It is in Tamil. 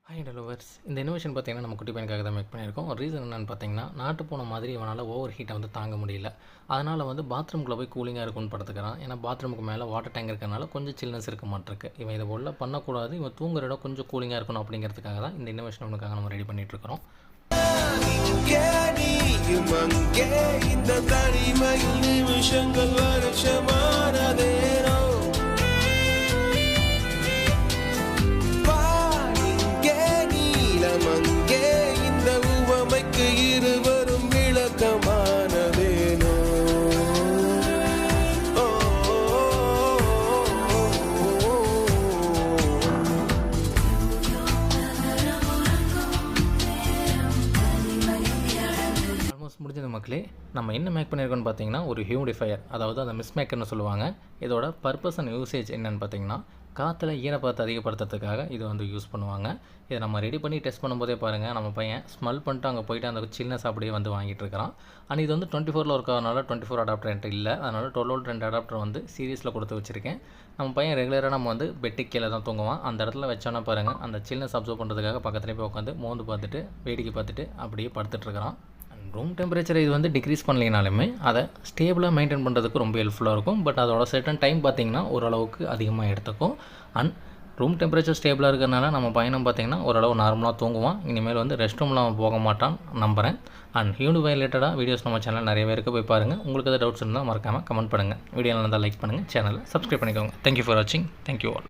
Hi lovers. இந்த இனோவேஷன் பார்த்தீங்கன்னா நம்ம குட்டி பையனுக்காக தான் மேக் பண்ணியிருக்கோம். ஒரு ரீசன் என்னென்னு பார்த்தீங்கன்னா, நாட்டு பூனை மாதிரி இவனால் ஓவர் ஹீட்டை வந்து தாங்க முடியல. அதனால் வந்து பாத்ரூம்குள்ளே போய் கூலிங்காக இருக்கும்னு படுத்துக்கிறான். ஏன்னா பாத்ரூமுக்கு மேலே வாட்டர் டேங்க் இருக்கிறனால கொஞ்சம் சில்னஸ் இருக்க மாட்டிருக்கு. இவன் இதை உள்ள பண்ணக்கூடாது, இவன் தூங்குற இடம் கொஞ்சம் கூலிங்காக இருக்கணும் அப்படிங்கிறதுக்காக தான் இந்த இனோவேஷன் ஒன்றுக்காக நம்ம ரெடி பண்ணிகிட்ருக்கிறோம். இந்த தனிமையில் நிமிஷங்கள் வருஷமானதேனோ அங்கே இந்த உவமைக்கு இருவரும் விளக்கமானதேனோ. ஆல்மோஸ்ட் முடிஞ்சது மக்களே. நம்ம என்ன மேக் பண்ணியிருக்கோன்னு பார்த்தீங்கன்னா ஒரு ஹியூமிடிஃபையர், அதாவது அந்த மிஸ்மேக்கர்னு சொல்லுவாங்க. இதோட பர்பஸ் அண்ட் யூசேஜ் என்னென்னு பார்த்தீங்கன்னா, காற்றுல ஈரப்பதத்தை அதிகப்படுத்துறதுக்காக இது வந்து யூஸ் பண்ணுவாங்க. இதை நம்ம ரெடி பண்ணி டெஸ்ட் பண்ணும்போதே பாருங்கள், நம்ம பையன் ஸ்மெல் பண்ணிட்டு அங்கே போய்ட்டு அந்த சில்னஸ் அப்படியே வந்து வாங்கிட்டு இருக்கிறான். அண்ட் இது வந்து 24 ஒர்க் ஆகிறனால 24 அடாப்டர் என்கிட்ட இல்லை. அதனால் 12 வோல்ட் 2 அடாப்டர் வந்து சீரியஸில் கொடுத்து வச்சுருக்கேன். நம்ம பையன் ரெகுலராக நம்ம வந்து பெட்டுக்கு கீழே தான் தூங்குவான். அந்த இடத்துல வச்சோன்னா பாருங்கள், அந்த சில்னஸ் அப்சர்வ் பண்ணுறதுக்காக பக்கத்துலேயே போய் உட்காந்து மோந்து பார்த்துட்டு வேடிக்கை பார்த்துட்டு அப்படியே படுத்துட்ருக்கிறான். ரூம் டெம்பரேச்சரை இது வந்து டிக்ரீஸ் பண்ணலைனாலுமே அதை ஸ்டேபிளாக மெயின்டைன் பண்ணுறதுக்கு ரொம்ப ஹெல்ப்ஃபுல்லாக இருக்கும். பட் அதோட சர்டன் டைம் பார்த்திங்கன்னா ஓரளவுக்கு அதிகமாக எடுத்துக்கும். அண்ட் ரூம் டெம்பரேச்சர் ஸ்டேபிளாக இருக்கிறனால நம்ம பையனும் பார்த்திங்கன்னா ஓரளவு நார்மலாக தூங்குவான். இனிமேல் வந்து ரெஸ்ட் ரூமில் அவன் போக மாட்டான் நம்புகிறேன். அண்ட் ஹியூமிடிஃபையர் ரிலேட்டடாக வீடியோஸ் நம்ம சேனல் நிறைய பேருக்கு போய் பாருங்கள். உங்களுக்கு எதாவது டவுட்ஸ் இருந்தால் மறக்காமல் கமெண்ட் பண்ணுங்கள். வீடியோ இருந்தால் லைக் பண்ணுங்கள், சேனலை சப்ஸ்கிரைப் பண்ணிக்கோங்க. தேங்க்யூ ஃபார் வாட்சிங். Thank you all.